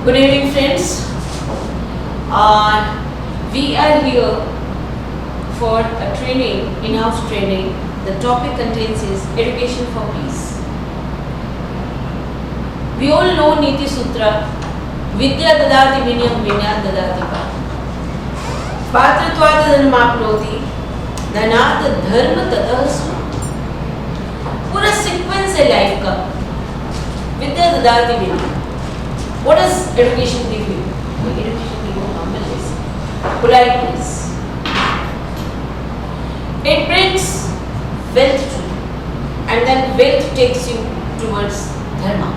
Good evening, friends. We are here for a training, in-house training. The topic contains is education for peace. We all know Niti Sutra, Vidya Dadati Vinyam Vinyan Dadati Pa. Patratvat Dhanmapnoti, Dhanat Dharma Tatah Sma. पूरा sequence है life का. विद्या ददाति विनयम. What does education give you? Education give you humbleness, politeness. It brings wealth to you, and then wealth takes you towards dharma.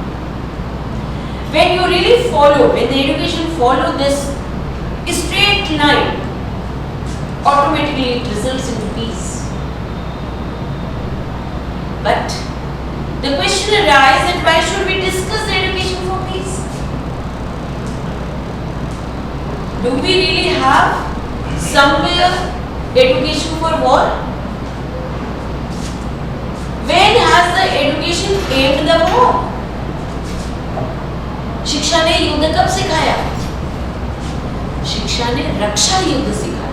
When you really follow, when the education follow this straight line, automatically it results into peace. But the question arises that why should we discuss the education for peace? Do we really have somewhere education for war? When has the education aimed the war? शिक्षा ने युद्ध कब सिखाया? शिक्षा ने रक्षा युद्ध सिखाया.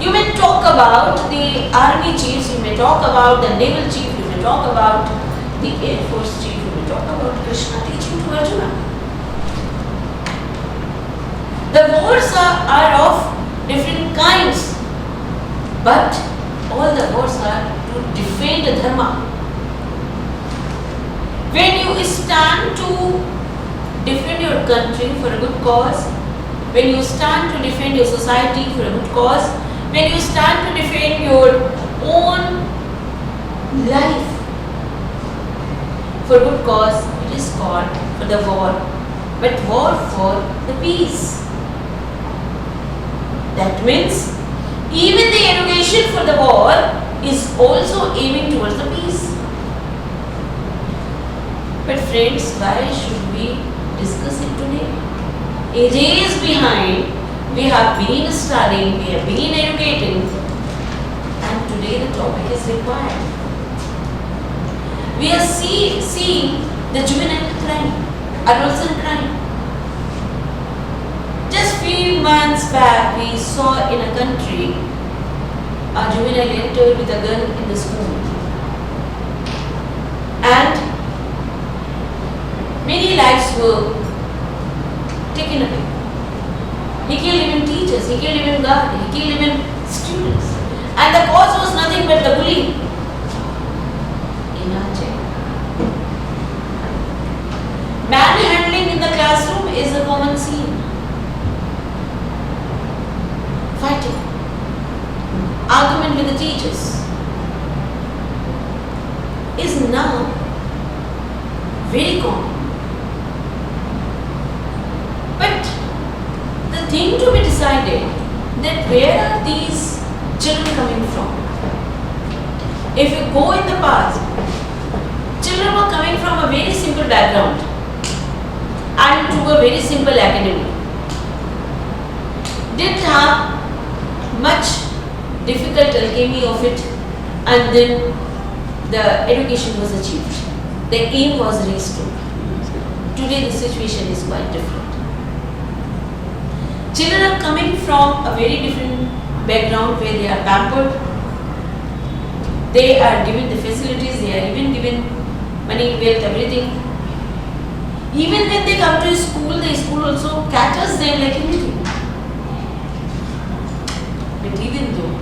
You may talk about the army chiefs, you may talk about the naval chief, you may talk about the air force chief, you may talk about Krishna teaching to Arjuna. The wars are of different kinds, but all the wars are to defend the dharma. When you stand to defend your country for a good cause, when you stand to defend your society for a good cause, when you stand to defend your own life for good cause, it is called for the war, but war for the peace. That means even the education for the war is also aiming towards the peace. But friends, why should we discuss it today? Ages behind, we have been studying, we have been educating, and today the topic is required. We are seeing the juvenile crime, adolescent crime. Just few months back, we saw in a country a juvenile entered with a gun in the school, and many lives were taken away. He killed even teachers, he killed even guards, he killed even students. And the cause was nothing but the bullying. Imagine. Manhandling in the classroom is a common scene. Fighting. Argument with the teachers is now very common. But the thing to be decided that where are these children coming from? If you go in the past, children were coming from a very simple background and to a very simple academy. Didn't have much difficult alchemy of it, and then the education was achieved. The aim was restored. Today the situation is quite different. Children are coming from a very different background where they are pampered. They are given the facilities, they are even given money, wealth, everything. Even when they come to school, the school also caters them like anything. But even though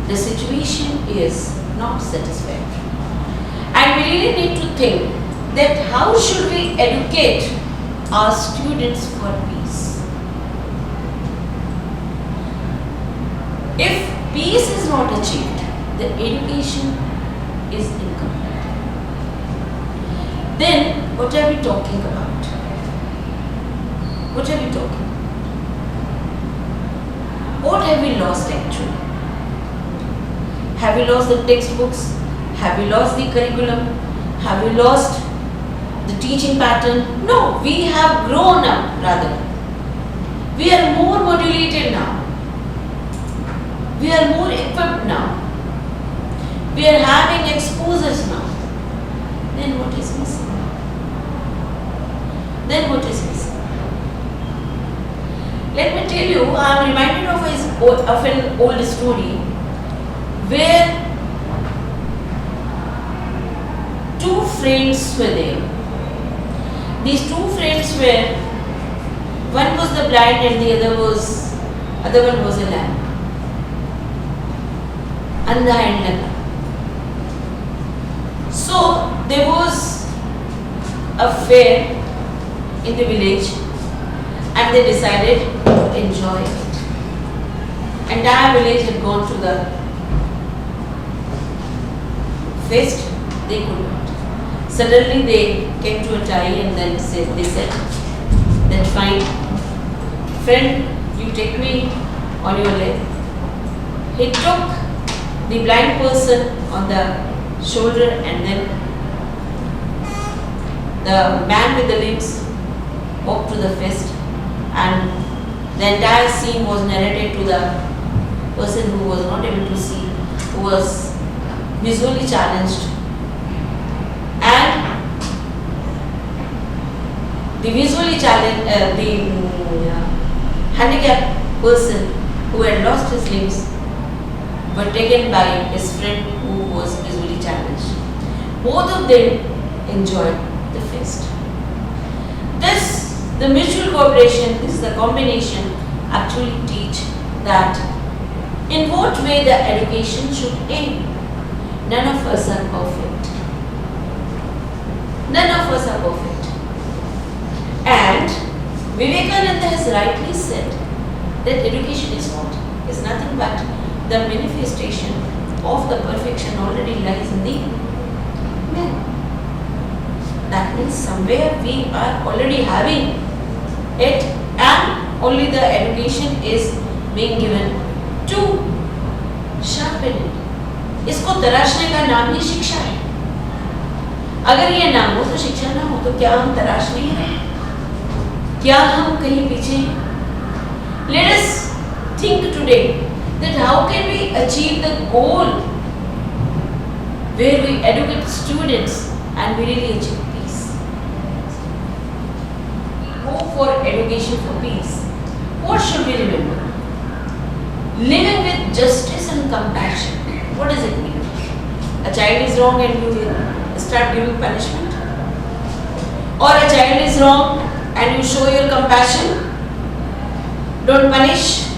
the situation is not satisfactory, and we really need to think that how should we educate our students for peace? If peace is not achieved, the education is incomplete. Then what are we talking about? What are we talking? What have we lost actually? Have we lost the textbooks? Have we lost the curriculum? Have we lost the teaching pattern? No, we have grown up rather. We are more modulated now. We are more equipped now. We are having exposures now. Then what is missing? then what is his? Let me tell you, I am reminded of an old story where two friends were there. These two friends were, one was the blind and the other one was a lamb. Andha and Langa. So there was a fair in the village and they decided to enjoy it. Entire village had gone to the feast, they could not. Suddenly they came to a tie and then they said that fine, friend, you take me on your leg. He took the blind person on the shoulder and then the man with the limbs walked to the feast, and the entire scene was narrated to the person who was not able to see, who was visually challenged. And the visually challenged, handicapped person who had lost his limbs were taken by his friend who was visually challenged. Both of them enjoyed the feast. The mutual cooperation, the combination actually teach that in what way the education should aim. None of us are perfect. None of us are perfect. And Vivekananda has rightly said that education is what? Is nothing but the manifestation of the perfection already lies in the man. That means somewhere we are already having it and only the education is being given to sharpen it. इसको तराशने का नाम ही शिक्षा है. अगर ये ना हो तो शिक्षा ना हो तो क्या हम तराश नहीं रहे? क्या हम कहीं पीछे हैं? Let us think today that how can we achieve the goal where we educate students and we really achieve peace. Go for education for peace. What should we remember? Living with justice and compassion. What does it mean? A child is wrong and you start giving punishment? Or a child is wrong and you show your compassion? Don't punish?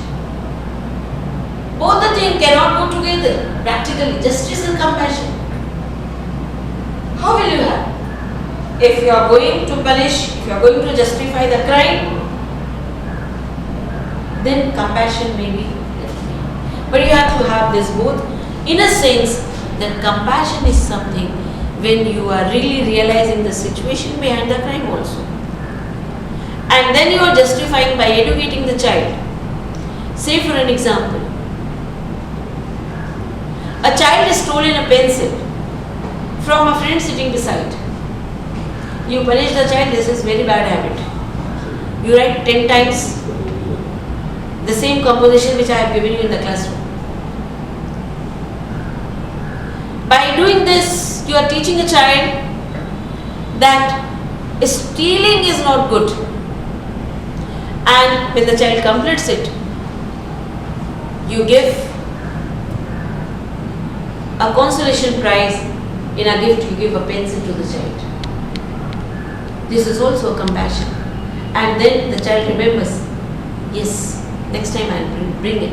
Both the things cannot go together practically, justice and compassion. How will you have? If you are going to punish, if you are going to justify the crime, then compassion may be. But you have to have this both, in a sense that compassion is something when you are really realizing the situation behind the crime also. And then you are justifying by educating the child. Say for an example, a child is stolen a pencil from a friend sitting beside. You punish the child, this is very bad habit. You write 10 times the same composition which I have given you in the classroom. By doing this, you are teaching a child that stealing is not good. And when the child completes it, you give a consolation prize. In a gift, you give a pencil to the child. This is also compassion. And then the child remembers, yes, next time I will bring it.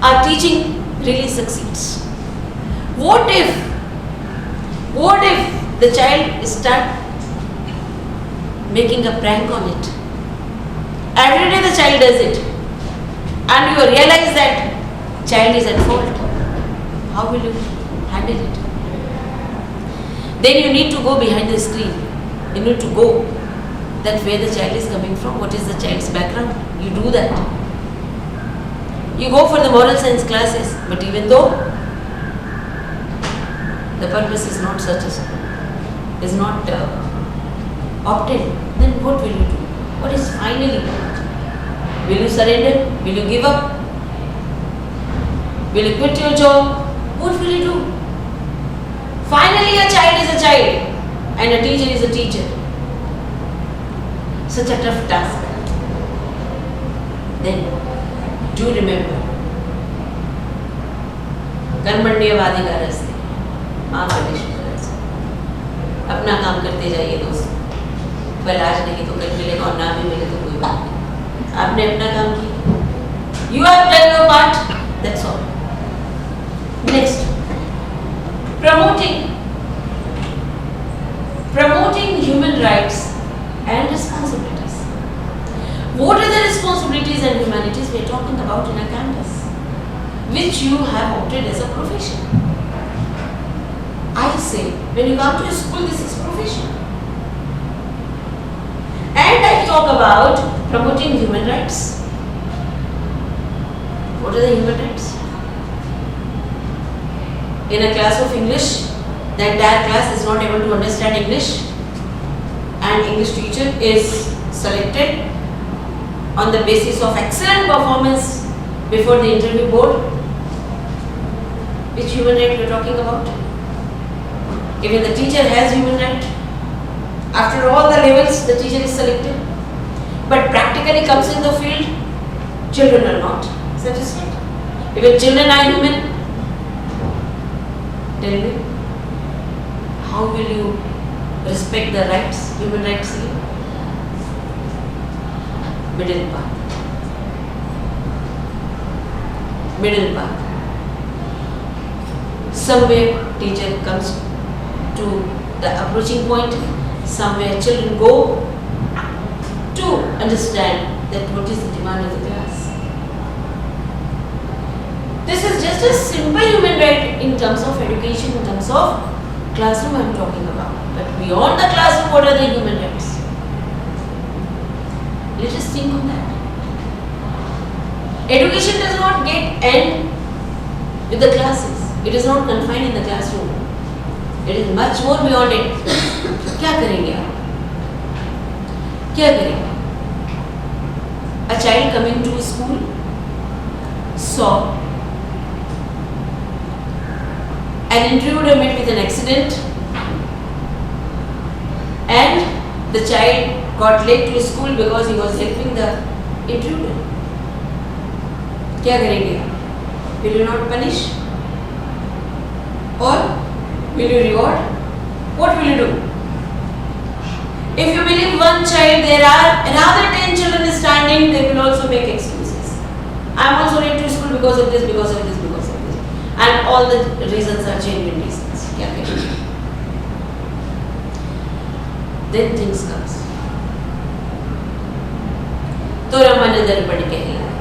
Our teaching really succeeds. What if the child start making a prank on it? Every day the child does it. And you realize that child is at fault. How will you handle it? Then you need to go behind the screen. You need to go that where the child is coming from, what is the child's background. You do that. You go for the moral science classes, but even though the purpose is not such as is not obtained, then what will you do? What is finally? Will you surrender? Will you give up? Will you quit your job? What will you do? Finally, a child is a child and a teacher is a teacher. such a tough task. Then do remember, कर्मण्येवाधिकारस्ते मां फलेषु कदाचन। अपना काम करते जाइए दोस्त, फल आज नहीं तो कल मिलेगा और ना भी मिले तो कोई बात नहीं, आपने अपना काम किया, you have done your part, that's all. Next, promoting human rights and responsibilities. What are the responsibilities and humanities we are talking about in a campus, which you have opted as a profession? I say, when you come to a school, this is profession. And I talk about promoting human rights. What are the human rights? In a class of English, the entire class is not able to understand English, and English teacher is selected on the basis of excellent performance before the interview board. Which human right we are talking about? Even the teacher has human right. After all the levels, the teacher is selected, but practically comes in the field, children are not satisfied. Even children are human. Tell me, how will you respect the rights, human rights here? Middle path. Middle path. Somewhere teacher comes to the approaching point, somewhere children go to understand that what is the demand of the class. This is just a simple human right in terms of education, in terms of classroom I am talking about. But beyond the classroom, what are the human rights? Let us think on that. Education does not get end with the classes. It is not confined in the classroom. It is much more beyond it. क्या करेंगे आप? क्या करेंगे? A child coming to school saw an intruder met with an accident, and the child got late to school because he was helping the intruder. क्या करेंगे? Will you not punish? Or will you reward? What will you do? If you believe one child, there are another 10 children standing, they will also make excuses. I am also late to school because of this, because of this, because of this. And all the reasons are genuine reasons. क्या करेंगे? Then things comes. तोरा मन दर्पण कहलाए,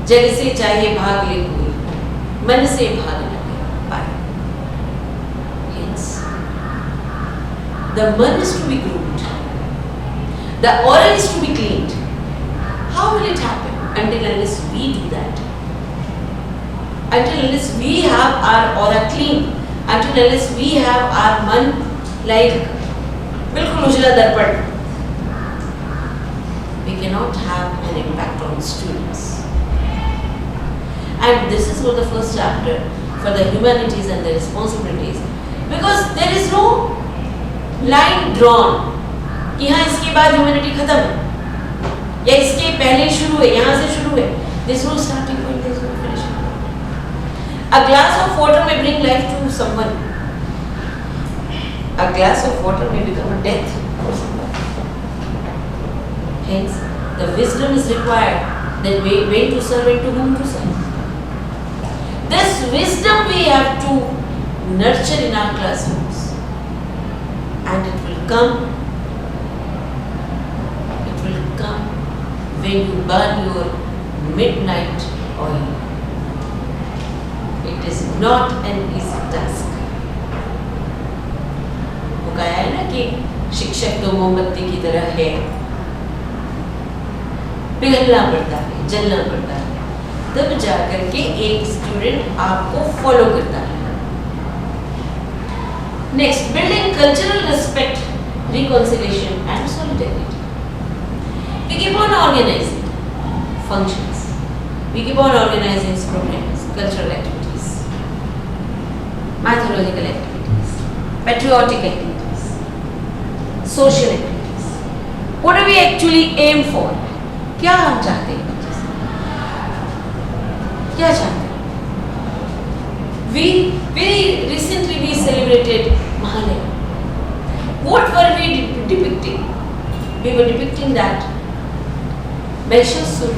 जग से चाहे भाग ले कोई, मन से भाग न पाए. Hence, the man is to be groomed, the aura is to be cleaned. How will it happen? Until unless we do that. Until unless we have our aura clean, until unless we have our man like बिल्कुल उजला दर्पण, we cannot have an impact on students. And this is for the first chapter, for the humanities and the responsibilities, because there is no line drawn कि हाँ इसके बाद humanity खत्म या इसके पहले शुरू है, यहाँ से शुरू है. There is no starting point, there is no finishing point. A glass of water may bring life to someone. A glass of water may become a death for someone. Hence, the wisdom is required that when to serve and to whom to serve. This wisdom we have to nurture in our classrooms, and it will come when you burn your midnight oil. It is not an easy task. वो कहा है ना कि शिक्षक तो मोमबत्ती की तरह है, पिघलना पड़ता है, जलना पड़ता है, तब जाकर के एक स्टूडेंट आपको फॉलो करता है. Next, building cultural respect, reconciliation and solidarity. We keep on organizing functions, we keep on organizing programs, cultural activities, mythological activities, patriotic activities, social activities. What do we actually aim for? क्या हम चाहते हैं बच्चे से? क्या चाहते हैं? We very recently we celebrated Mahalaya. What were we depicting? We were depicting that Mahishasur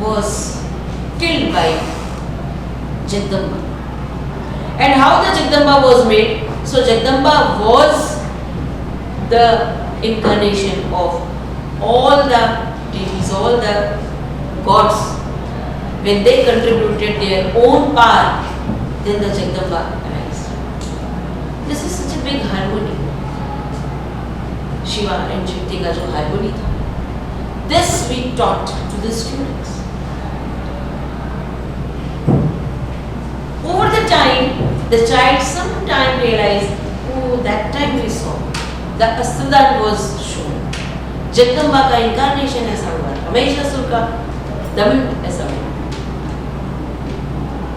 was killed by Jagdamba. And how the Jagdamba was made? So Jagdamba was the incarnation of all the deities, all the gods. When they contributed their own power, then the Jagdamba arised. This is such a big harmony. Shiva and Shakti का जो harmony था, this we taught to the students. Over the time, the child sometime realized, oh, that time we saw, the Astadan was shown. Jagdamba का incarnation ऐसा हुआ, Mahishasur का दमन ऐसा हुआ,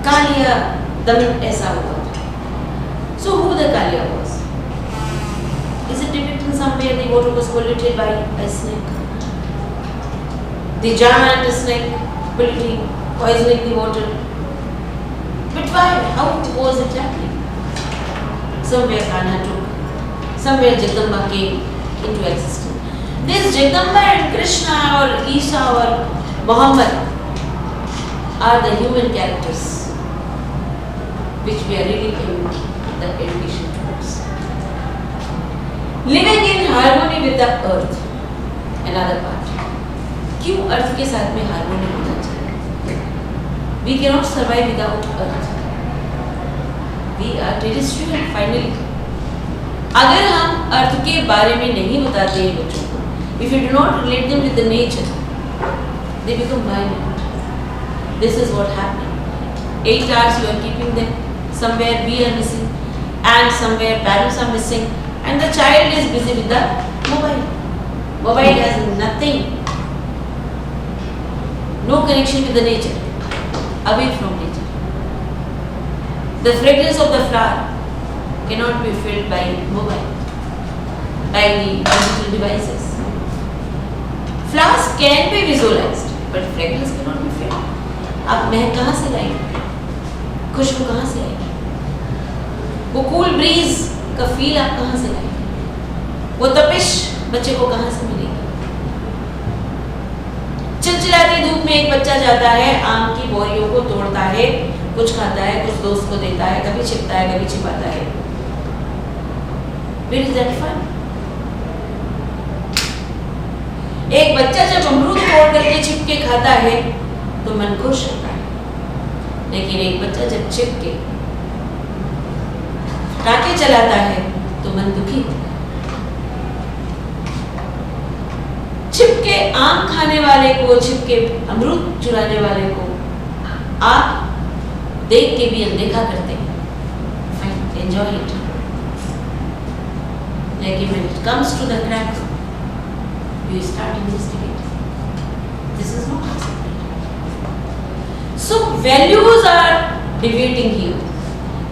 Kaliya दमन ऐसा हुआ. So who the Kaliya was? Is it depicted somewhere the water was polluted by a snake? The giant snake polluting, poisoning the water. But why? How was it happening? Somewhere Kanha took, somewhere Jagdamba came into existence. This Jagdamba and Krishna or Isa or Muhammad are the human characters which we are reading in the education books. Living in harmony with the earth, another part. क्यों अर्थ के साथ में harmony होना चाहिए? We cannot survive without earth. We are terrestrial finally. अगर हम अर्थ के बारे में नहीं बताते हैं बच्चों को, if you do not relate them with the nature, they become violent. This is what happened. 8 hours you are keeping them, somewhere we are missing, and somewhere parents are missing, and the child is busy with the mobile. Mobile has nothing, no connection with the nature, away from nature. The fragrance of the flower cannot be felt by mobile, by the digital devices. Flowers can be visualized, but fragrance cannot be felt. आप महक कहाँ से लाएंगे? खुशबू कहाँ से आएगी? वो cool bridge का feel आप कहाँ से लाएंगे? वो तपिश बच्चे को कहाँ से मिलेगी? चिलचिलाती धूप में एक बच्चा जाता है, आम की बोरियों को तोड़ता है, कुछ खाता है, कुछ दोस्त को देता है, कभी छिपता है, कभी छिपाता है. Where is that fun? एक बच्चा जब अमरूद तोड़ करके छिप के खाता है तो मन खुश होता है, लेकिन एक बच्चा जब छिप के पटाखे चलाता है तो मन दुखी होता है. छिप के आम खाने वाले को, छिप के अमरूद चुराने वाले को आप देख के भी अनदेखा करते हैं. Fine, enjoy it. Like when it comes to the crack, you start investigating. This is not accepted. So values are debating here.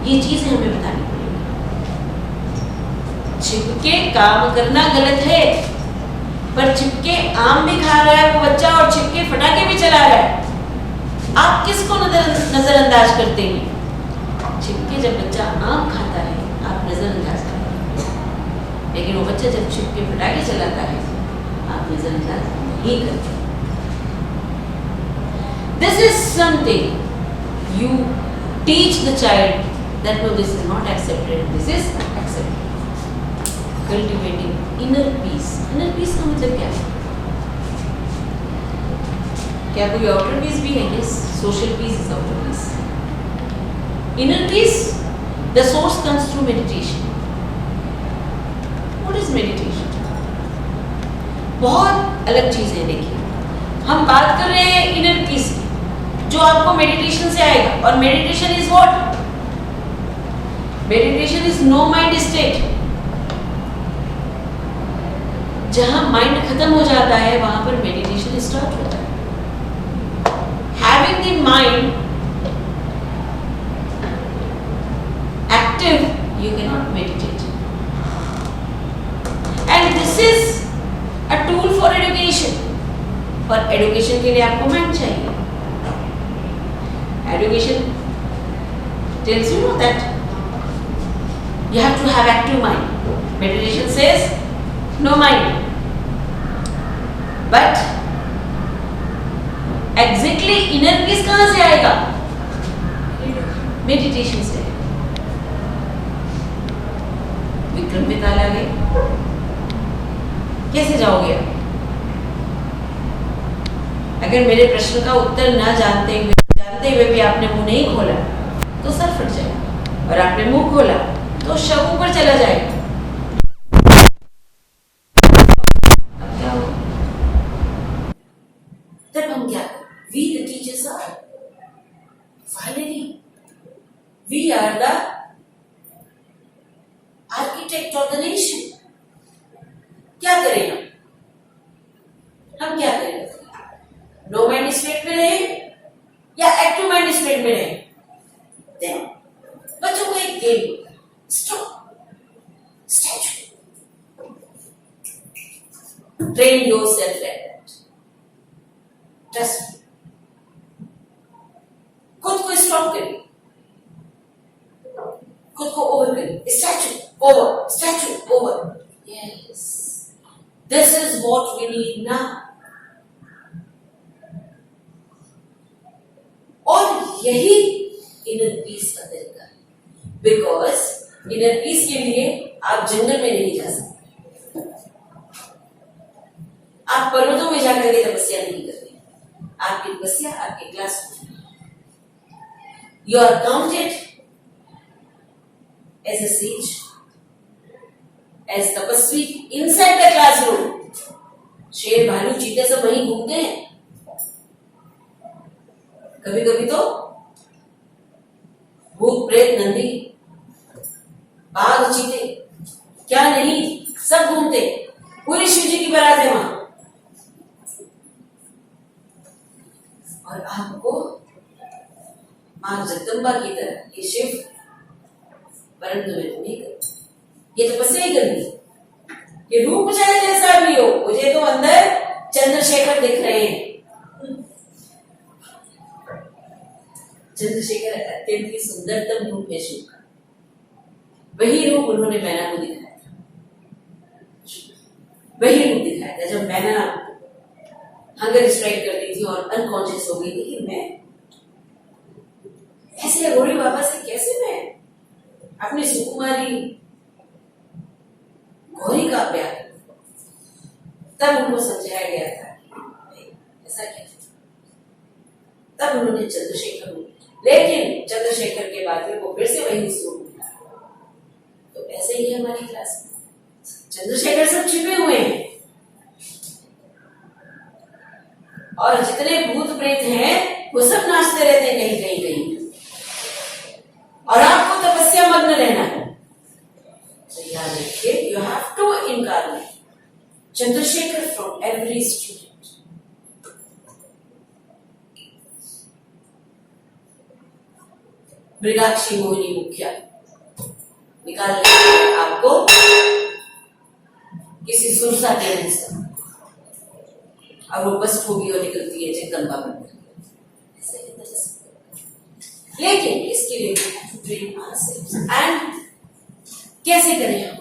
ये चीजें हमें बतानी पड़ेगी. छिपके काम करना गलत है, पर छिपके आम भी खा रहा है वो बच्चा और छिपके फटाके भी चला रहा है. आप किसको नजरअंदाज करते हैं? छिपके जब बच्चा आम खाता है आप नजरअंदाज करते हैं, लेकिन वो बच्चा जब छिपके फटाके चलाता है आप नजरअंदाज नहीं करते. This is something you teach the child that no, this is not accepted, this is accepted. Cultivating inner peace. Inner peace का मतलब क्या है? क्या कोई outer peace भी है? Yes, social peace is outer peace. Inner peace, the source comes through meditation. What is meditation? बहुत अलग चीज है. देखिए, हम बात कर रहे हैं inner peace की, जो आपको मेडिटेशन से आएगा. और meditation is what? Meditation is no mind state. जहां माइंड खत्म हो जाता है वहां पर मेडिटेशन स्टार्ट होता है. Having the mind active, you can not meditate. And this this is a tool for education. और एजुकेशन के लिए आपको माइंड चाहिए। Education tells you that you have to have active mind. Meditation says no mind. But exactly inner peace कहाँ से आएगा? Meditation से। विक्रम बेताल आ गए, कैसे जाओगे आप? अगर मेरे प्रश्न का उत्तर न जानते हुए भी आपने मुंह नहीं खोला तो सर फट जाएगा, और आपने मुंह खोला तो शव ऊपर चला जाएगा। अब क्या होगा? तब हम क्या करें? We the teachers are finally we are the architect of the nation. क्या करें हम क्या करें? नो माइंड स्टेट में रहे या एक्टिव माइंड स्टेट में रहे? बच्चों को एक game, statue, train yourself like that. Trust, खुद को स्टॉप करिए, खुद को ओवर करिए। Statue over. Yes, this is what we need now. और यही इनर पीस का तरीका है। बिकॉज इनर पीस के लिए आप जंगल में नहीं जा सकते, आप पर्वतों में जाकर के तपस्या नहीं करते। आपकी तपस्या आपके क्लास में। You are counted as a sage, as tapasvi inside the classroom. शेर भालू चीते सब वहीं घूमते हैं। कभी कभी तो भूत प्रेत नंदी बाघ चीते क्या नहीं सब घूमते। पूरी शिव जी की बारात है वहां, और आपको मां जगदम्बा की तरह ये शिव परंतु में नहीं करते। ये तपस्या ही करनी, ये रूप चाहे जैसा भी हो। मुझे तो अंदर चंद्रशेखर दिख रहे हैं। चंद्रशेखर अत्यंत ही सुंदरतम रूप है शिव का। वही रूप उन्होंने मैना को दिखाया था, वही रूप दिखाया था जब मैना हंगर स्ट्राइक कर दी थी और अनकॉन्शियस हो गई थी कि मैं ऐसे अघोरी बाबा से कैसे मैं अपनी सुकुमारी गौरी का प्यार। तब उनको समझाया गया था ऐसा क्या। तब उन्होंने चंद्रशेखर, लेकिन चंद्रशेखर के बाद में वो फिर से वही स्वरूप मिला। तो ऐसे ही हमारी क्लास में चंद्रशेखर सब छिपे हुए हैं, और जितने भूत प्रेत हैं वो सब नाचते रहते हैं कहीं कहीं कहीं, और आपको तपस्या मग्न रहना है। तो याद रखिए, you have to incarnate Chandrashekhar from every student. मृगाक्षी मोहिनी मुखिया निकाल लेंगे आपको किसी सुरसा के हिस्सा, और वो बस्ट होगी और निकलती है जगदम्बा बनकर। लेकिन इसके लिए ट्रेन ourselves। एंड कैसे करें हम?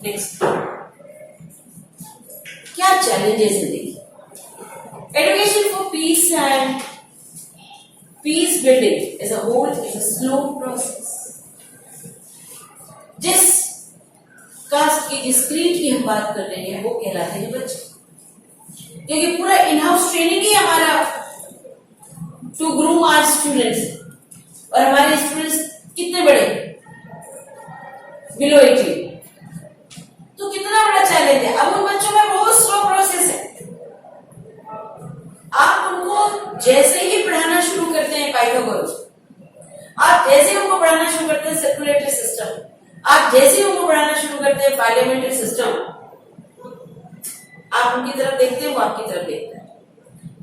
नेक्स्ट, क्या चैलेंजेस हैं? देखिए, education for piece and peace building as a whole is a slow process. जिस कास्ट की, जिस क्रीड की हम बात कर रहे हैं वो कहलाते हैं बच्चे, क्योंकि पूरा इन हाउस ट्रेनिंग ही हमारा टू ग्रूम आवर स्टूडेंट्स। और हमारे स्टूडेंट्स कितने बड़े? बिलो 18। तो कितना बड़ा चैलेंज है। अब उन बच्चों में बहुत स्लो प्रोसेस है। आप उनको जैसे ही पढ़ाना शुरू करते हैं पाइथागोरस, आप जैसे उनको पढ़ाना शुरू करते हैं सर्कुलेटरी सिस्टम, आप जैसे उनको पढ़ाना शुरू करते हैं पार्लियामेंट्री सिस्टम, आप उनकी तरफ देखते हैं, वो आपकी तरफ देखते हैं।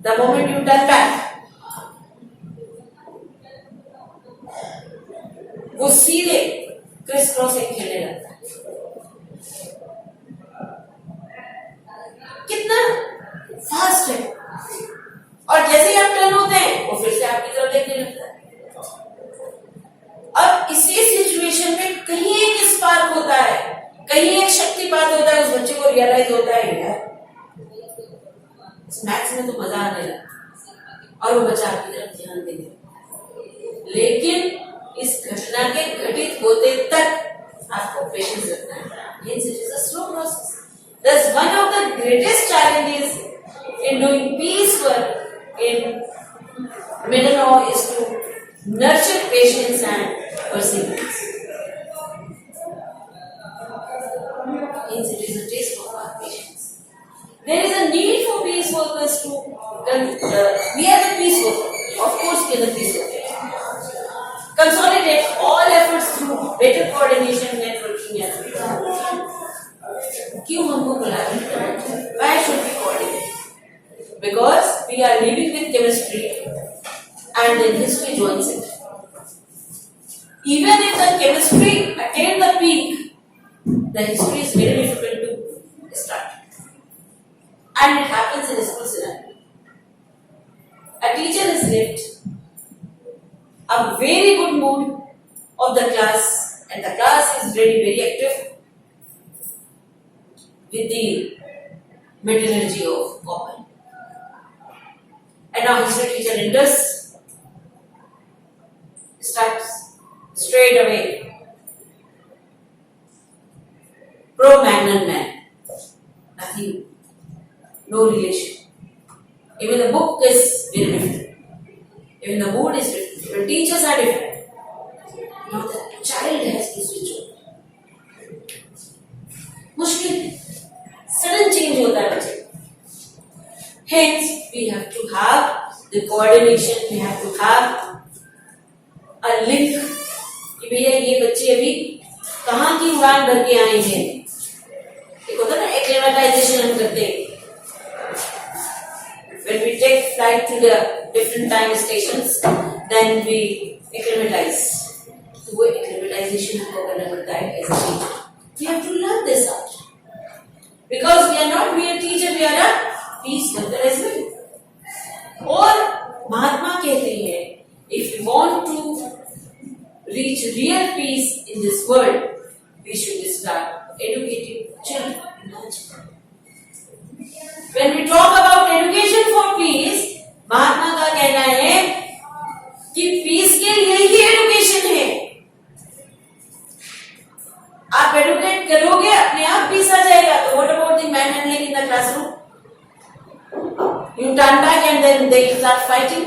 The moment U turn back, वो सीधे क्रिस क्रॉस एक खेलने लगता है। फास्ट है, और जैसे ही आप टर्न होते हैं वो फिर से आपकी तरफ देखने लगता है। अब इसी सिचुएशन में कहीं एक स्पार्क होता है, कहीं एक शक्तिपात होता है, उस बच्चे को रियलाइज होता है यार मैथ्स में तो मजा आने लगा, और वो बच्चा आपकी तरफ ध्यान देगा। लेकिन इस घटना के घटित होते तक आपको पेशेंस रखना है। Hence it is a slow process. That's one of the greatest challenges in doing peace work in middle law is to nurture patience and perseverance. Hence it is a test of our patience. There is a need for peace workers to we are the peace workers. Of course we are the peace workers. Consolidate all efforts through better coordination, networking and क्यों हमको collaborate करना चाहिए? Why should we coordinate? Because we are living with chemistry and then history joins it. Even if the chemistry attained the peak, the history is very difficult to start. And it happens in a school scenario. A teacher has left a very good mood of the class, and the class is very active with the metallurgy of copper. And now history teacher enters, starts straight away pro-Magnon man. Nothing, no relation. Even the book is very different. Even the mood is different. Even teachers are different. Now the child has this ritual. मुश्किल sudden change होता है बच्चे। Hence we have to have the coordination. We have to have a link कि भैया ये बच्चे अभी कहाँ की उड़ान भर के आए हैं। एक होता है ना acclimatization हम करते हैं। When we take flight to the different time stations, then we acclimatize. तो वो acclimatization हमको करना पड़ता है as a teacher. We have to learn this out. Because we are not mere teacher, we are a peace worker as well. और महात्मा कहते हैं, if we want to reach real peace in this world, we should start educating children. When we talk about education for peace, महात्मा का कहना है कि peace के लिए ही education है। आप एडुकेट करोगे अपने आप पीस आ जाएगा। तो what about the man handling in the classroom? You turn back and then they start fighting.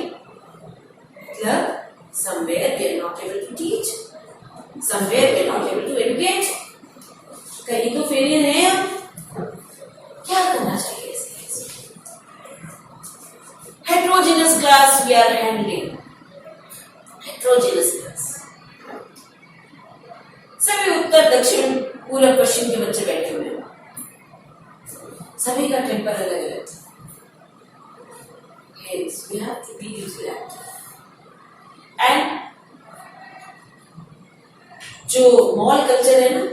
Look, somewhere we are not able to teach. Somewhere we are not able to educate. कहीं तो failure है हम। क्या करना चाहिए इसके? Heterogeneous class we are handling. Heterogeneous class. सभी उत्तर दक्षिण पूर्व पश्चिम के बच्चे बैठे हुए हैं। सभी का टेम्पर अलग अलग है। Hence, we have to be interactive. And जो मॉल कल्चर है ना,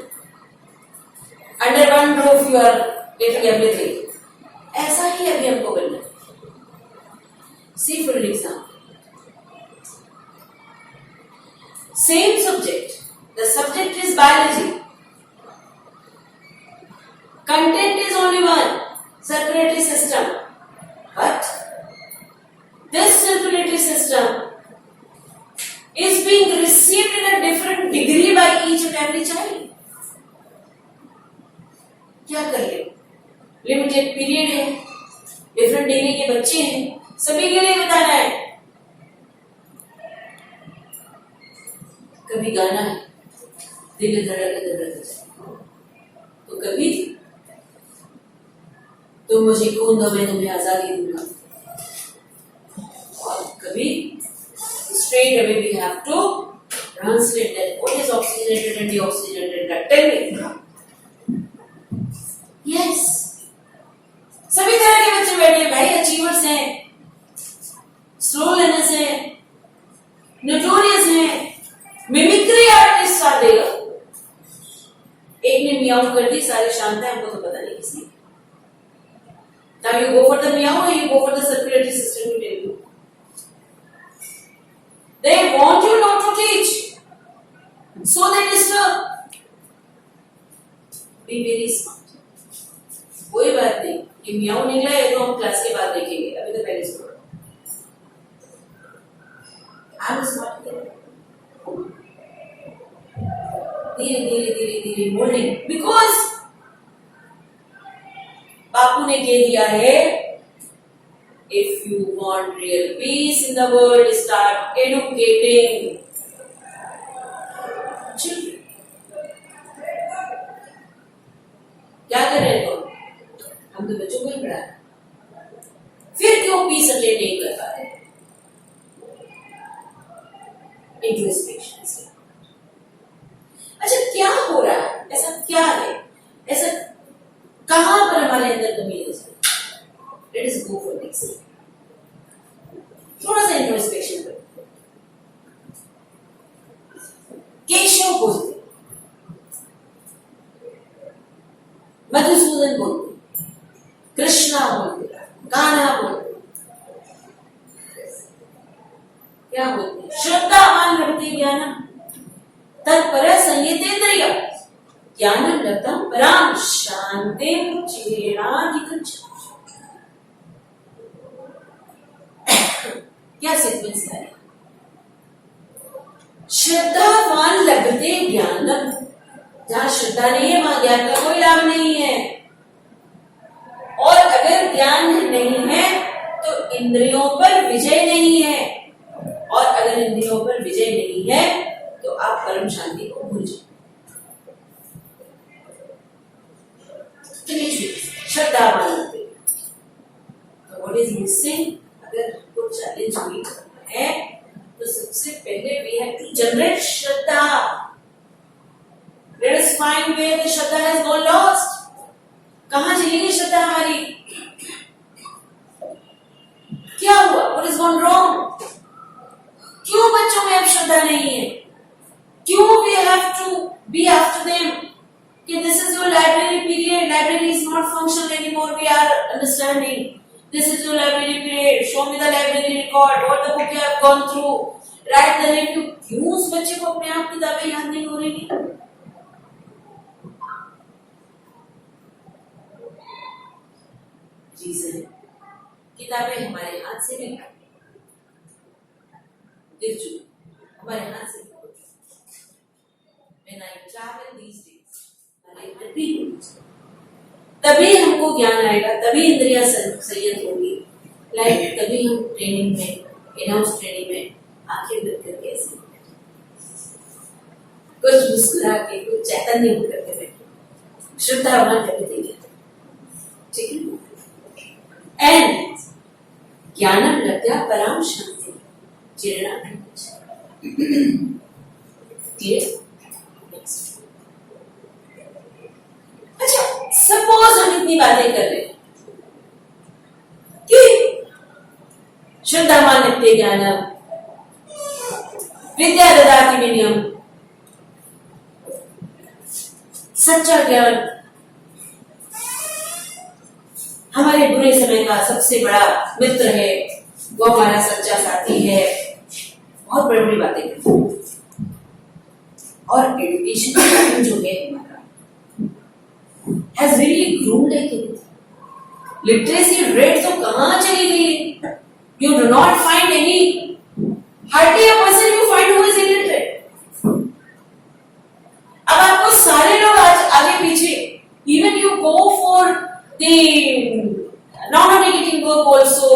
under one roof you are getting everything, ऐसा ही अभी हमको बनना है। See for example, same subject, the subject is biology, content is only one, circulatory system, but this circulatory system is being received in a different degree by each and every child. क्या कर ले? Limited period है, different degree के बच्चे हैं, सभी के लिए बताना है। कभी गाना है, दिल धड़क तो कभी तुम मुझे खून दो मैं तुम्हें आजादी दूंगा, और कभी straight away we have to translate that what is oxygenated and deoxygenated drug. Tell me. Yes. सभी तरह के बच्चे बैठे भाई, अचीवर्स हैं, स्लो लर्नर्स हैं, नोटोरियस हैं, मिमिक्री आर्टिस्ट आ देगा। एक ने मियाऊ कर दी, सारे शांत है, हमको तो पता नहीं किसने। Now you go for the meow or you go for the circulatory system to tell you. They want you not to teach, so they disturb. Be very smart. कोई बात नहीं, ये म्याऊ निकला है तो हम क्लास के बाद देखेंगे, अभी तो पहले सुनो. I'm smart. धीरे धीरे धीरे धीरे मोल्डिंग, बिकॉज बापू ने कह दिया है, if you want real peace in the world, start educating children. क्या कर रहे हो हम तो बच्चों को ही पढ़ा रहे, फिर क्यों पीस अटेंड नहीं कर पा रहे? इंट्रोस्पेक्शन से अच्छा क्या हो रहा है, ऐसा क्या है, ऐसा कहां पर हमारे अंदर कमी है? Let us go for next, थोड़ा सा इंट्रोस्पेक्शन करें. केशव बोलते, मधुसूदन बोलते, कृष्णा बोलते, कान्हा बोलते, क्या बोलते? श्रद्धावान लभते ज्ञानम तत्पर संयतेन्द्रिय ज्ञानम लब्धम पराम शांतिं चिरेणाधिगच्छ. क्या सीक्वेंस है? श्रद्धावान लभते ज्ञानम, जहां श्रद्धा नहीं है वहां ज्ञान का कोई लाभ नहीं है. और अगर ज्ञान नहीं है तो इंद्रियों पर विजय नहीं है, और अगर इंद्रियों पर विजय नहीं है तो आप परम शांति को भूल जाओ. श्रद्धावान होते, तो व्हाट इज मिसिंग? अगर कुछ चैलेंज हुई है तो सबसे पहले we have to generate shraddha. Let us find where the shraddha has gone lost. कहां चली गई श्रद्धा हमारी? क्या हुआ? What is gone wrong? क्यों बच्चों में अब श्रद्धा नहीं है? क्यों we have to be after them कि this is your library period, library is not functional anymore, we are understanding. This is your library period. Show me the library record. What the book you have gone through. Write the review. क्यों उस बच्चे को अपने आप किताबें याद नहीं हो रही? रीजन किताबें हमारे हाथ से गिर चुकी, हमारे हाथ से. When I travel these days, I repeat. तभी हमको ज्ञान आएगा, तभी इंद्रियां संयत होगी. लाइक तभी हम ट्रेनिंग में, इनहाउस ट्रेनिंग में आंखें बंद करके ऐसे कुछ मुस्कुरा के, कुछ चैतन्य होकर के बैठे, श्रद्धावान करके देंगे. ठीक है. एंड ज्ञानम लब्ध्वा पराम शांति चिरेणाधिगच्छ. क्लियर? अच्छा, सपोज हम इतनी बातें कर रहे हैं कि श्रद्धावान लभते ज्ञानम विद्या ददाति विनयम, सच्चा ज्ञान हमारे बुरे समय का सबसे बड़ा मित्र है, वो हमारा सच्चा साथी है. बहुत बड़ी बड़ी बातें करते हैं. और एजुकेशन जो है हमारा has really grown like it. Literacy rate तो कहाँ चली गई? You do not find any, hardly a person you find who is illiterate. अब आपको सारे लोग आज आगे पीछे, even you go for the non-educating work also,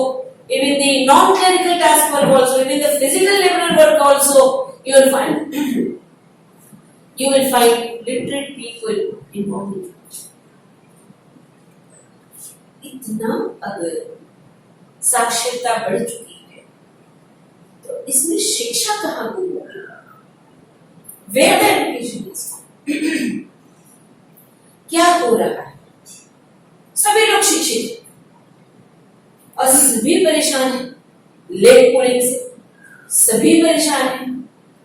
even the non-clerical task work also, even the physical labor work also, you will find literate people involved in it. इतना अगर साक्षरता बढ़ चुकी है तो इसमें शिक्षा कहां गुम होगी? Where the education is. क्या हो रहा है? सभी लोग शिक्षित और सभी परेशान हैं लेट पोलिंग से, सभी परेशान हैं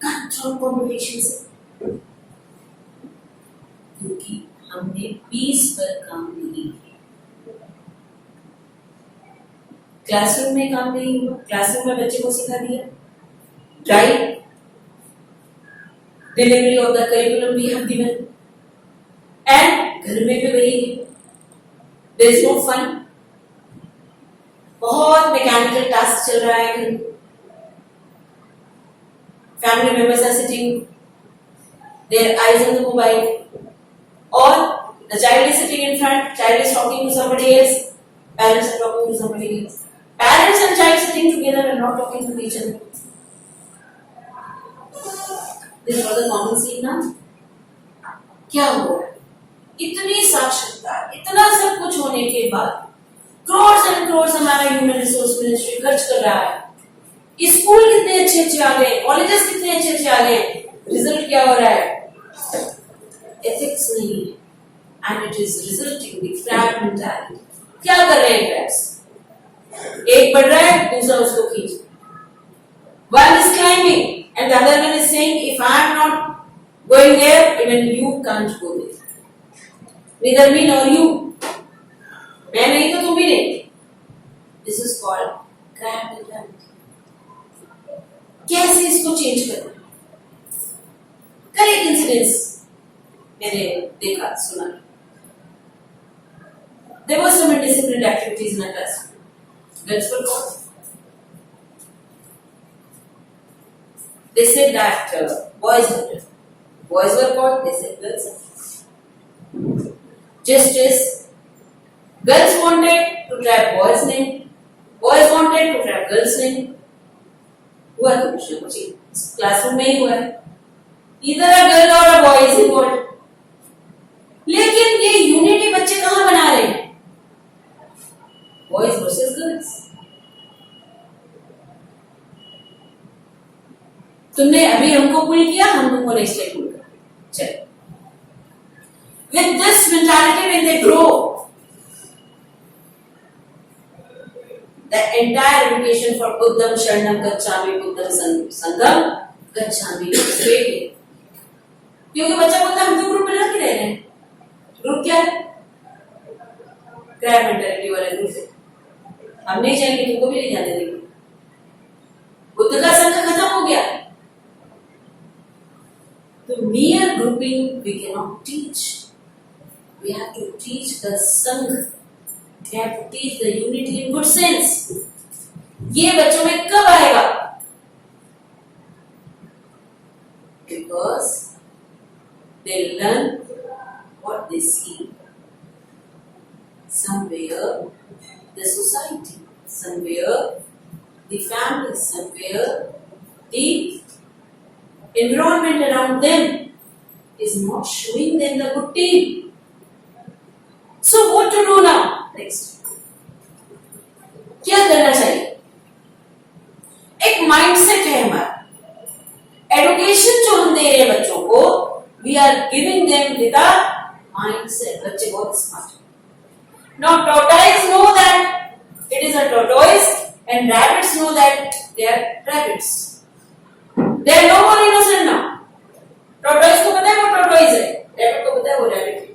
कट-थ्रोट कॉम्पिटिशन से, क्योंकि हमने पीस पर काम नहीं किया. क्लासरूम में काम नहीं हुआ, क्लासरूम में बच्चे को सिखा दिया, right? Delivery of the curriculum we have given, and घर में भी वही है, देयर इज नो फन, बहुत मैकेनिकल टास्क चल रहा है घर में, family members are sitting, their eyes on the mobile, or the child is sitting in front, child is talking to somebody else, parents are talking to somebody else, parents and child sitting together and not talking to each other. This was a common scene now. क्या हुआ? इतनी साक्षरता, इतना सब कुछ होने के बाद crores and crores हमारा ह्यूमन रिसोर्स मिनिस्ट्री खर्च कर रहा है, स्कूल कितने अच्छे अच्छे आ गए, कॉलेजेस कितने अच्छे अच्छे आ गए, रिजल्ट क्या हो रहा है? एथिक्स नहीं है, and it is resulting the crab mentality. क्या कर रहे हैं क्रैब्स? एक बढ़ रहा है, दूसरा उसको खींच, one is climbing and the other one is saying if I am not going there, even you can't go there, neither me nor you, मैं नहीं तो तुम भी नहीं। This is called crab mentality। कैसे इसको चेंज करना? कल एक इंसिडेंस मैंने देखा सुना, there was some indisciplined activities in a class, girls were caught, they said that boys were caught, they said girls are caught. Justice, girls wanted to trap boys name, boys wanted to trap girls name, हुआ तो कुछ classroom में ही हुआ है, either a girl or a boy is involved, लेकिन ये unity बच्चे कहां बना रहे हैं? Boys versus girls. तुमने अभी हमको पुल किया, हम तुमको नेक्स्ट टाइम पुल कर, चलो। With this mentality, when they grow, the entire education for Buddham Sharanam Gacchami, Buddham Sangham Gacchami is failing, क्योंकि बच्चा बोलता है हम तो ग्रुप में लग रहे हैं। ग्रुप क्या है? क्रैब मेंटालिटी वाला ग्रुप है, हम नहीं जाएंगे, तुमको भी नहीं जाने देंगे। बुद्ध का संघ खत्म हो गया। तो mere grouping we cannot teach, we have to teach the संघ, we have to teach the unity in good sense। ये बच्चों में कब आएगा? Because they learn what they see, somewhere the society, somewhere the family, somewhere the environment around them is not showing them the good thing. So what to do now? Next, क्या करना चाहिए? एक mindset है हमारा, education जो हम दे रहे हैं बच्चों को, we are giving them with a mindset, बच्चे बहुत स्मार्ट हैं। Now tortoise know that it is a tortoise and rabbits know that they are rabbits, they are no more innocent now। tortoise को पता है वो tortoise है, rabbit को पता है वो rabbit है।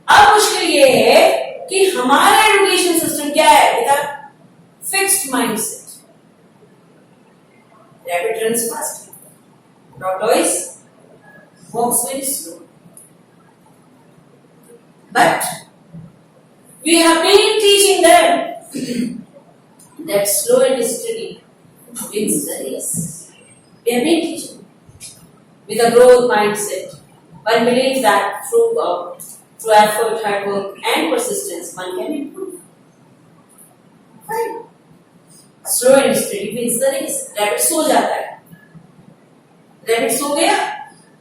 अब मुश्किल ये है कि हमारा एजुकेशन सिस्टम क्या है? with a fixed mindset, rabbit runs fast, tortoise walks very slow, but we have been teaching them that slow and steady wins the race। We have been teaching with a growth mindset, one believes that through effort, hard work and persistence one can improve। Fine, slow and steady wins the race। rabbit सो जाता है, rabbit सो गया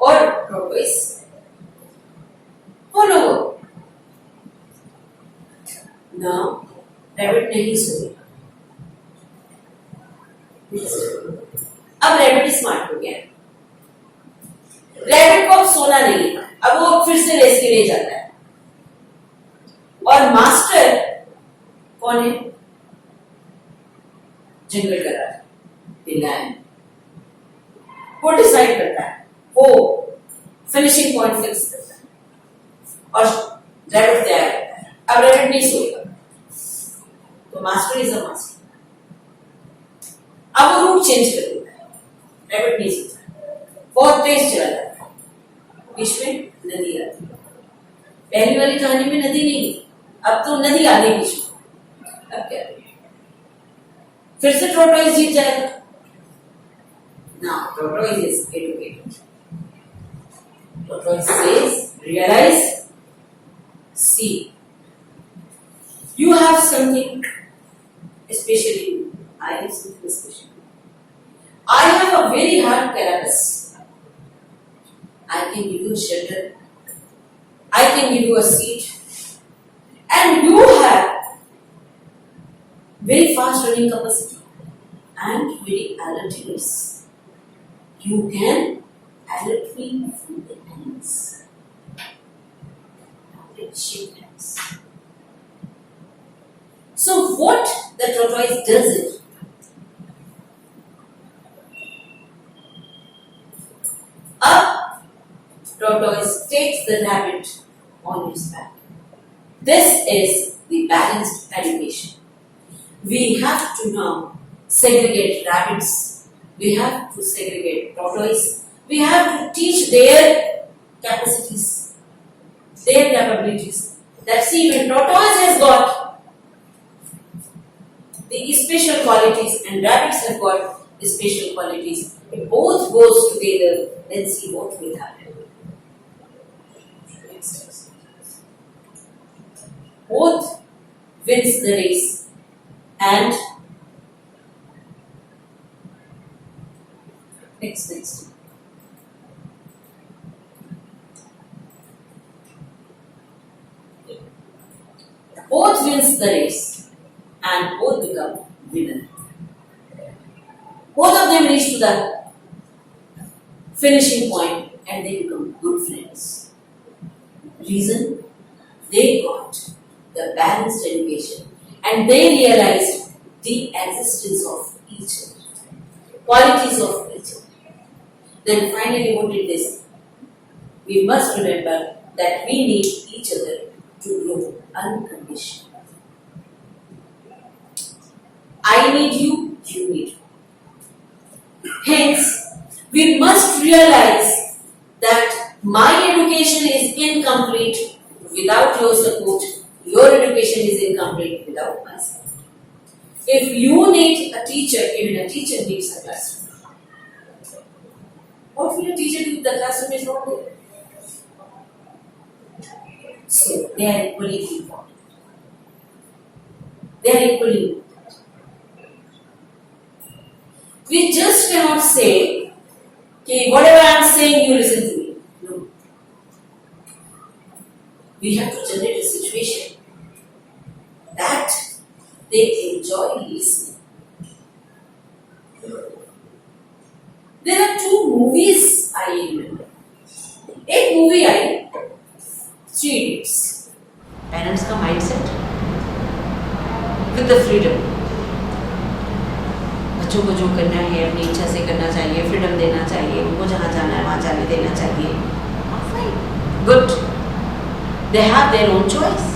और tortoise follow। Now rabbit नहीं सोया, अब rabbit smart हो गया, rabbit को अब सोना नहीं है, अब वो फिर से रेस के लिए जाता है। और मास्टर कौन है? जंगल का राजा, लायन। वो डिसाइड करता है, वो फिनिशिंग पॉइंट फिक्स करता है और रैबिट तैयार करता है। अब रैबिट नहीं सोएगा, तो मास्टर इज अ मास्टर। पहली वाली कहानी में नदी नहीं, अब तो नदी आ गई बीच में। अब क्या फिर से टोटोइस जीत जाएगा? ना, tortoise is educated. Tortoise says, realize, see, you have something special in you. I have something special. I have a very hard carapace. I can give you a shelter. I can give you a seat. And you have very fast running capacity and very alertness. You can alert me from the hands. Let's shake hands. So what the tortoise does it? Tortoise takes the rabbit on his back. This is the balanced education. We have to now segregate rabbits. We have to segregate tortoise. We have to teach their capacities, their capabilities. That see, when tortoise has got the special qualities and rabbits have got special qualities, it both goes together. Let's see what will happen. Both wins the race and next. Both wins the race and both become winner. Both of them reach to the finishing point and they become good friends. Reason? They got the balanced education and they realized the existence of each other, qualities of each other. Then finally what did they say? We must remember that we need each other to grow unconditionally. I need you, you need me. Hence, we must realize that my education is incomplete without your support. Your education is incomplete without my support. If you need a teacher, even a teacher needs a classroom. What will a teacher do if the classroom is not there? So, they are equally important. They are equally important. We just cannot say, okay, whatever I am saying, you listen to me. No. We have to generate a situation that they enjoy listening. There are two movies I remember. एक movie आई, Three Idiots. Parents का mindset with the freedom. बच्चों को जो करना है अपनी इच्छा से करना चाहिए, फ्रीडम देना चाहिए, उनको जहाँ जाना है वहाँ जाने देना चाहिए. Fine, good. They have their own choice.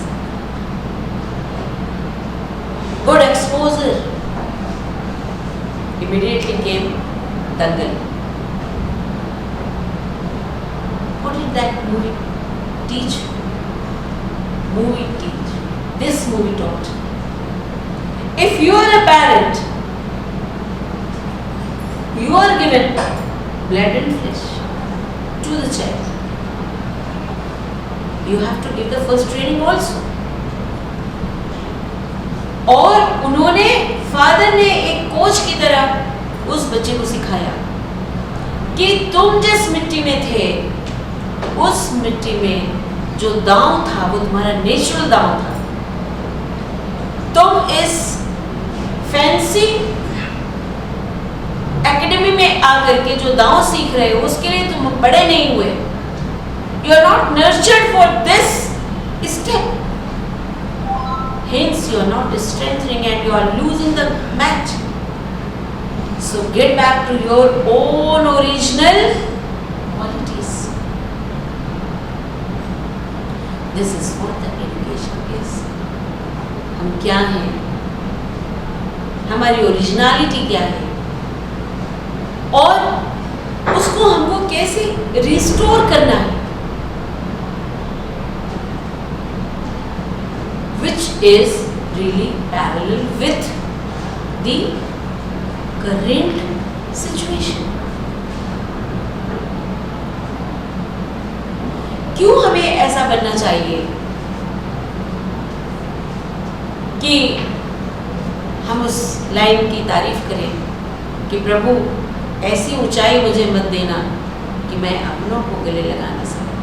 Good exposure. Immediately came Dangal. What did that movie teach? This movie taught. If you are a parent, you are given blood and flesh to the child. You have to give the first training also. और उन्होंने father ने एक coach की तरह उस बच्चे को सिखाया कि तुम जिस मिट्टी में थे उस मिट्टी में जो दांव था वो तुम्हारा नेचुरल दांव था. तुम इस फैंसी एकेडमी में आकर के जो दांव सीख रहे हो उसके लिए तुम बड़े नहीं हुए. You are not nurtured for this step. Hence, you are not strengthening and you are losing the match. So, get back to your own original qualities. This is what the education is. हम क्या हैं? हमारी originality क्या है? और उसको हमको कैसे रिस्टोर करना है? is really parallel with the current situation. क्यों हमें ऐसा बनना चाहिए कि हम उस लाइन की तारीफ करें कि प्रभु ऐसी ऊंचाई मुझे मत देना कि मैं अपनों को गले लगा ना सकूं।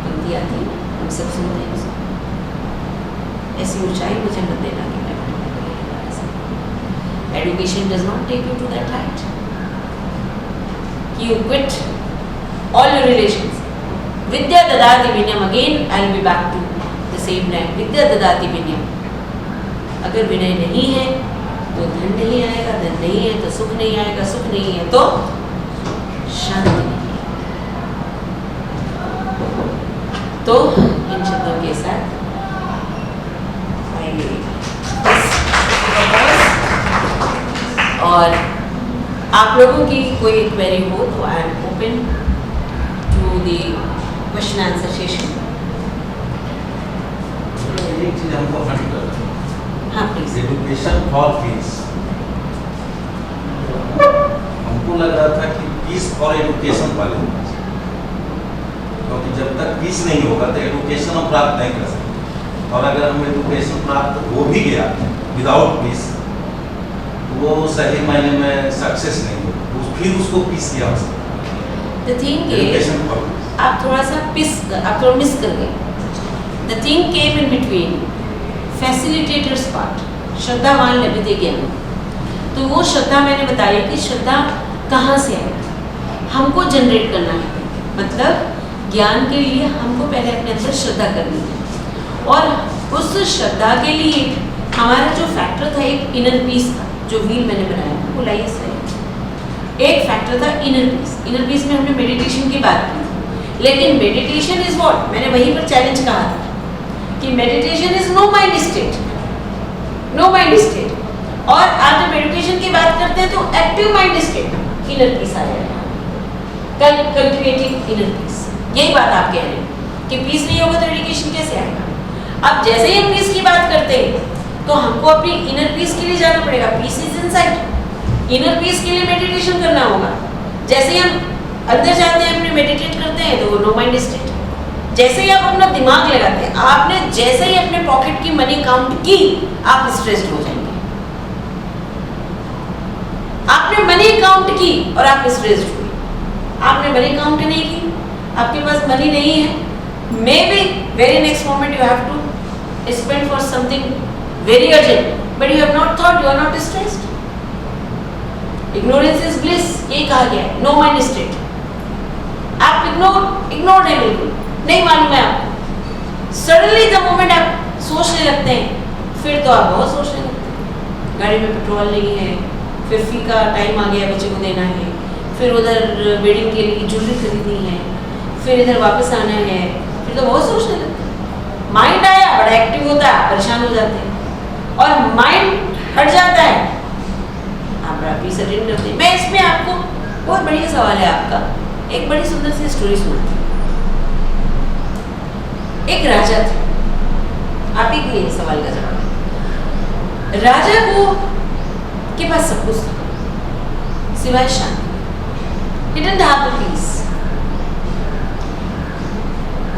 पंक्ति आती है, हम सब सुनते हैं उसको। ऐसी ऊंचाई मुझे मत देना कि मैं अपनों को गले लगा ना सकूं। Education does not take you to that height. You quit all your relations. Vidya dadati vinyam. Again, I'll be back to the same line. Vidya dadati vinyam. अगर विनय नहीं है तो धन नहीं आएगा, धन नहीं है तो सुख नहीं आएगा, सुख नहीं है तो शांति नहीं। तो इन शब्दों के साथ और आप लोगों की कोई क्वेरी हो तो I am open to the question answer session. एक चीज हमको हट कर, हाँ प्लीज। एजुकेशन फॉर पीस, हमको लग रहा था कि पीस फॉर एजुकेशन वाले, क्योंकि जब तक पीस नहीं होगा तो एजुकेशन हम प्राप्त नहीं कर सकते, और अगर हम एजुकेशन प्राप्त हो भी गया विदाउट पीस तो वो सही मायने में सक्सेस नहीं होगा, फिर उसको पीस की आवश्यकता। The thing is, आप थोड़ा सा आप थोड़ा मिस कर गए। The thing came in between facilitator's part, श्रद्धावान लभिते ज्ञान। तो वो श्रद्धा मैंने बताई कि श्रद्धा कहाँ से आए, हमको जनरेट करना है। मतलब ज्ञान के लिए हमको पहले अपने अंदर श्रद्धा करनी है, और उस श्रद्धा के लिए हमारा जो फैक्टर था एक इनर पीस था, जो व्हील मैंने बनाया वो लाइए सही। एक फैक्टर था इनर पीस। इनर पीस में हमने मेडिटेशन की बात की, लेकिन मेडिटेशन इज व्हाट, मैंने वहीं पर चैलेंज कहा था कि meditation is no mind state, no mind state. और आप जब मेडिटेशन की बात करते हैं तो active mind state, inner peace आ जाएगा, कल्टिवेटिंग इनर पीस। यही बात आप कह रहे हैं कि पीस नहीं होगा तो मेडिटेशन कैसे आएगा। अब जैसे ही हम पीस की बात करते हैं तो हमको अपनी इनर पीस के लिए जाना पड़ेगा। Peace is inside, inner peace के लिए मेडिटेशन करना होगा। जैसे ही हम अंदर जाते हैं, अपने मेडिटेट करते हैं तो वो नो माइंड स्टेट। जैसे ही आप अपना दिमाग लगाते हैं, आपने जैसे ही अपने पॉकेट की मनी काउंट की, आप स्ट्रेस्ड हो जाएंगे। आपने मनी काउंट की और आप स्ट्रेस्ड हुए। आपने मनी काउंट नहीं की, आपके पास मनी नहीं है, maybe very next moment you have to spend for something very urgent, but you have not thought, you are not stressed. Ignorance is bliss, ये कहा गया है, नो माइंड स्टेट। आप इग्नोर है, बिल्कुल नहीं मालूम है आपको। सडनली द मोमेंट आप सोचने लगते हैं, फिर तो आप बहुत सोचने लगते हैं। गाड़ी में पेट्रोल नहीं है, फिर फी का टाइम आ गया, बच्चे को देना है, फिर उधर वेडिंग के लिए ज्वेलरी खरीदनी है, फिर इधर वापस आना है, फिर तो बहुत सोचने लगते हैं। माइंड आया, बड़ा एक्टिव होता है, परेशान हो जाते हैं, और माइंड हट जाता है, आप बड़ा पीस अटेंड करते हैं। मैं इसमें आपको, बहुत बढ़िया सवाल है आपका, एक बड़ी सुंदर सी स्टोरी सुनाती हूँ। एक राजा थे, आप ही के सवाल का जवाब। राजा को के पास सब कुछ था सिवाय शांति। He didn't have the peace.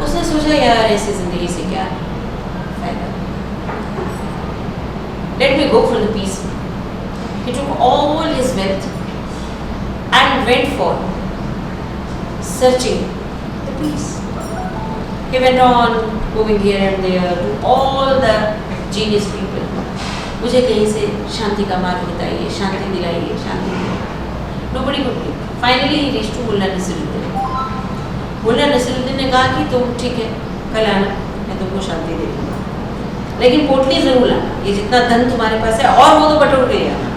उसने सोचा यार ऐसी जिंदगी से क्या फायदा, let me go for the peace. He took all his wealth and went for searching the peace. He went on moving here and there to all the genius people. मुझे कहीं से शांति का मार्ग बताइए, शांति दिलाइए, शांति दिलाइए। Nobody could do. Finally he reached to मुल्ला नसीरुद्दीन। मुल्ला नसीरुद्दीन ने कहा कि तुम ठीक है कल आना, मैं तुमको शांति दे दूँगा, लेकिन पोटली जरूर लाना, ये जितना धन तुम्हारे पास है और वो तो बटोर के आना।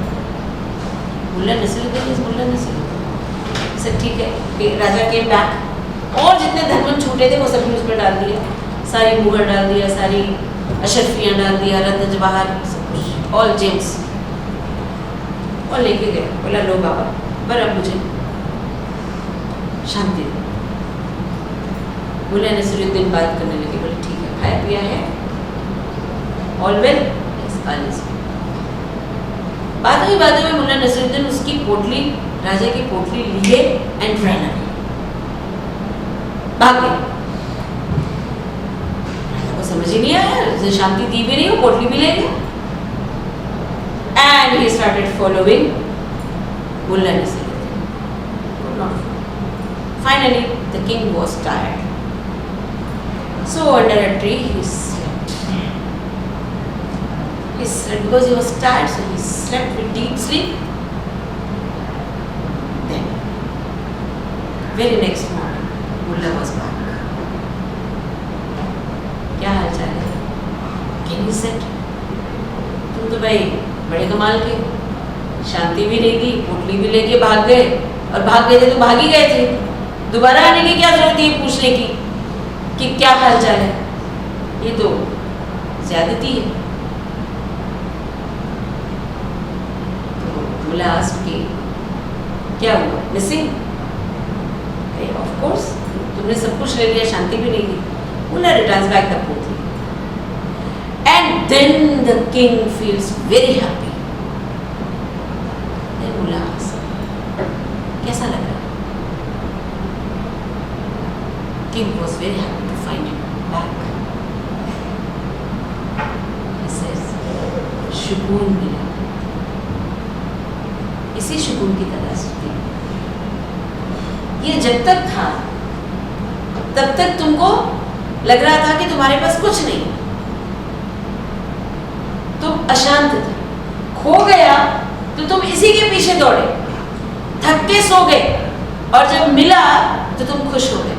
मुल्ला नसीरुद्दीन इज मुल्ला नसीरुद्दीन सर ठीक है। कि राजा के बैक और जितने धनवन छूटे थे वो सब भी उसमें डाल दिया, सारी मुहर डाल दिया, सारी अशरफियाँ डाल दिया, रत्न जवाहर सब कुछ, ऑल जेम्स, और लेके गए। बोला लो बाबा, पर अब मुझे शांति दो। मुल्ला नसीरुद्दीन बात करने लगे, बोले ठीक है, खाया पिया है, all well? Yes, all is well. बातों में मुल्ला नसरुद्दीन उसकी पोटली, राजा की पोटली लिए एंड रन अवे, भाग गए। राजा को समझ ही नहीं आया, शांति दी भी नहीं, वो पोटली भी ले गया। And he started following Mulla Nasruddin. Finally, the king was tired. So under a tree he slept. He slept because he was tired, so he slept with deep sleep. Then, very next morning, Mullah was back. क्या हाल चाल है? King said, तुम तो भाई बड़े कमाल के, शांति भी नहीं दी, पोटली भी लेके भाग गए, और भाग गए थे तो भाग ही गए थे, दोबारा आने की क्या जरूरत है पूछने की कि क्या हाल चाल है? ये तो ज्यादती है। तो मुल्ला आस्क्ड कि क्या हुआ, मिसिंग? ऑफ कोर्स, तुमने सब कुछ ले लिया, शांति भी नहीं दी। Mulla returns back the potli and then the king feels very happy. Then Mulla asked, कैसा लग रहा? King was very happy to find him back. He says, सुकून मिला, इसी सुकून की तलाश थी। ये जब तक था तब तक तुमको लग रहा था कि तुम्हारे पास कुछ नहीं, तुम अशांत थे, खो गया तो तुम इसी के पीछे दौड़े, थक के सो गए, और जब मिला तो तुम खुश हो गए।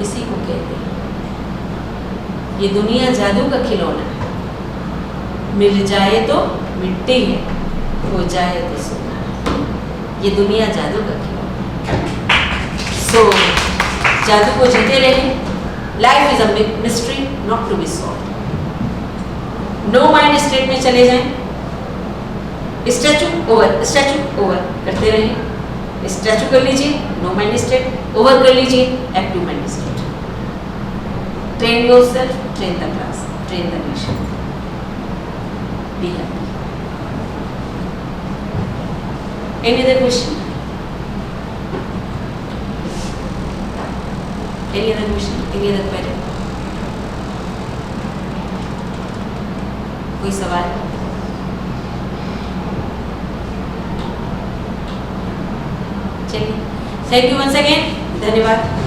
इसी को कहते हैं ये दुनिया जादू का खिलौना है, मिल जाए तो मिट्टी है, खो जाए तो सोना। ये दुनिया जादू का खिलौना है। सो जादू को जीते रहे। Life is a mystery not to be solve. No mind state में चले जाएं, स्टैचू ओवर करते रहें। स्टैचू कर लीजिए, नो माइंड स्टेट, ओवर कर लीजिए, active mind state. Train yourself, train the class, train the nation. Be happy. Any other question? Any other question? Any other query? कोई सवाल? चलिए, थैंक यू वंस अगेन, धन्यवाद।